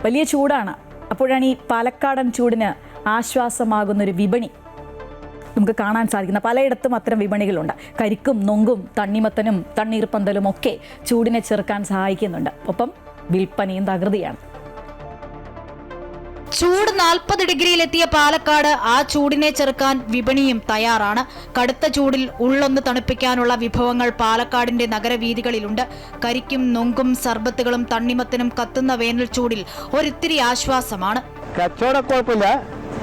വലിയ ചൂടാണ്. അപ്പോഴാണ് ഈ പാലക്കാടൻ ചൂടിന് ആശ്വാസമാകുന്നൊരു വിപണി നമുക്ക് കാണാൻ സാധിക്കുന്ന. പലയിടത്തും അത്തരം വിപണികളുണ്ട്. കരിക്കും നൊങ്കും തണ്ണിമത്തനും തണ്ണീർപ്പന്തലും ഒക്കെ ചൂടിനെ ചെറുക്കാൻ സഹായിക്കുന്നുണ്ട്. ഒപ്പം വിൽപ്പനയും തകൃതിയാണ്. ചൂട് 40 ഡിഗ്രിയിലെത്തിയ പാലക്കാട് ആ ചൂടിനെ ചെറുക്കാൻ വിപണിയും തയ്യാറാണ്. കടുത്ത ചൂടിൽ ഉള്ളൊന്ന് തണുപ്പിക്കാനുള്ള വിഭവങ്ങൾ പാലക്കാടിന്റെ നഗരവീഥികളിലുണ്ട്. കരിക്കും നൊങ്കും സർബത്തുകളും തണ്ണിമത്തനും കത്തുന്ന വേനൽ ചൂടിൽ ഒരിത്തിരി ആശ്വാസമാണ്. കച്ചവടം കുഴപ്പമില്ല,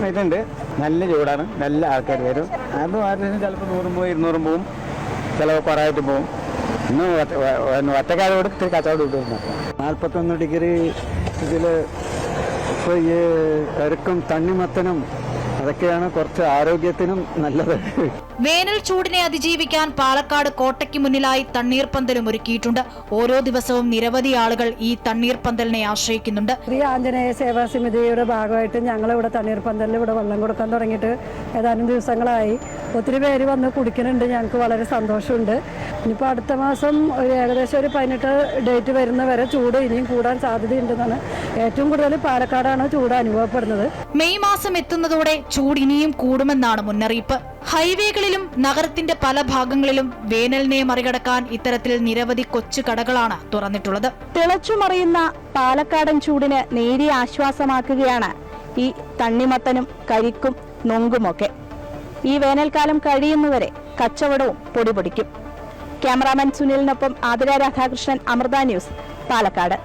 ഇതുണ്ട്. നല്ല ചൂടാണ്, നല്ല ആൾക്കാർ വരും. അത് ചിലപ്പോൾ 100 പോവും 200 പോവും, ചിലപ്പോൾ കുറവായിട്ട് പോവും. ഇന്ന് ഒറ്റക്കാരോട് കച്ചവടം കിട്ടുന്നു. 41 ഡിഗ്രി ഇതിൽ ഇപ്പോൾ ഈ കരിക്കും തണ്ണിമത്തനും അതൊക്കെയാണ് കുറച്ച് ആരോഗ്യത്തിനും നല്ലത്. വേനൽ ചൂടിനെ അതിജീവിക്കാൻ പാലക്കാട് കോട്ടയ്ക്ക് മുന്നിലായി തണ്ണീർപ്പന്തലും ഒരുക്കിയിട്ടുണ്ട്. ഓരോ ദിവസവും നിരവധി ആളുകൾ ഈ തണ്ണീർപ്പന്തലിനെ ആശ്രയിക്കുന്നുണ്ട്. ശ്രീ ആഞ്ജനേയ സേവാ സമിതിയുടെ ഭാഗമായിട്ട് ഞങ്ങളിവിടെ തണ്ണീർപ്പന്തലിൽ ഇവിടെ വെള്ളം കൊടുക്കാൻ തുടങ്ങിയിട്ട് ഏതാനും ദിവസങ്ങളായി. ഒത്തിരി പേര് വന്ന് കുടിക്കുന്നുണ്ട്. ഞങ്ങൾക്ക് വളരെ സന്തോഷമുണ്ട്. ഇനിയിപ്പോൾ അടുത്ത മാസം ഏകദേശം ഒരു 18 ഡേറ്റ് വരുന്നവരെ ചൂട് ഇനിയും കൂടാൻ സാധ്യതയുണ്ടെന്നാണ്. ഏറ്റവും കൂടുതൽ പാലക്കാടാണ് ചൂട് അനുഭവപ്പെടുന്നത്. മെയ് മാസം എത്തുന്നതോടെ ചൂട് ഇനിയും കൂടുമെന്നാണ് മുന്നറിയിപ്പ്. ഹൈവേകളിലും നഗരത്തിന്റെ പല ഭാഗങ്ങളിലും വേനലിനെ മറികടക്കാൻ ഇത്തരത്തിൽ നിരവധി കൊച്ചു കടകളാണ് തുറന്നിട്ടുള്ളത്. തിളച്ചുമറിയുന്ന പാലക്കാടൻ ചൂടിന് നേരിയ ആശ്വാസമാക്കുകയാണ് ഈ തണ്ണിമത്തനും കരിക്കും നൊങ്കുമൊക്കെ. ഈ വേനൽക്കാലം കഴിയുന്നവരെ കച്ചവടവും പൊടിപൊടിക്കും. ക്യാമറാമാൻ സുനിലിനൊപ്പം ആതിര രാധാകൃഷ്ണൻ, അമൃത ന്യൂസ്, പാലക്കാട്.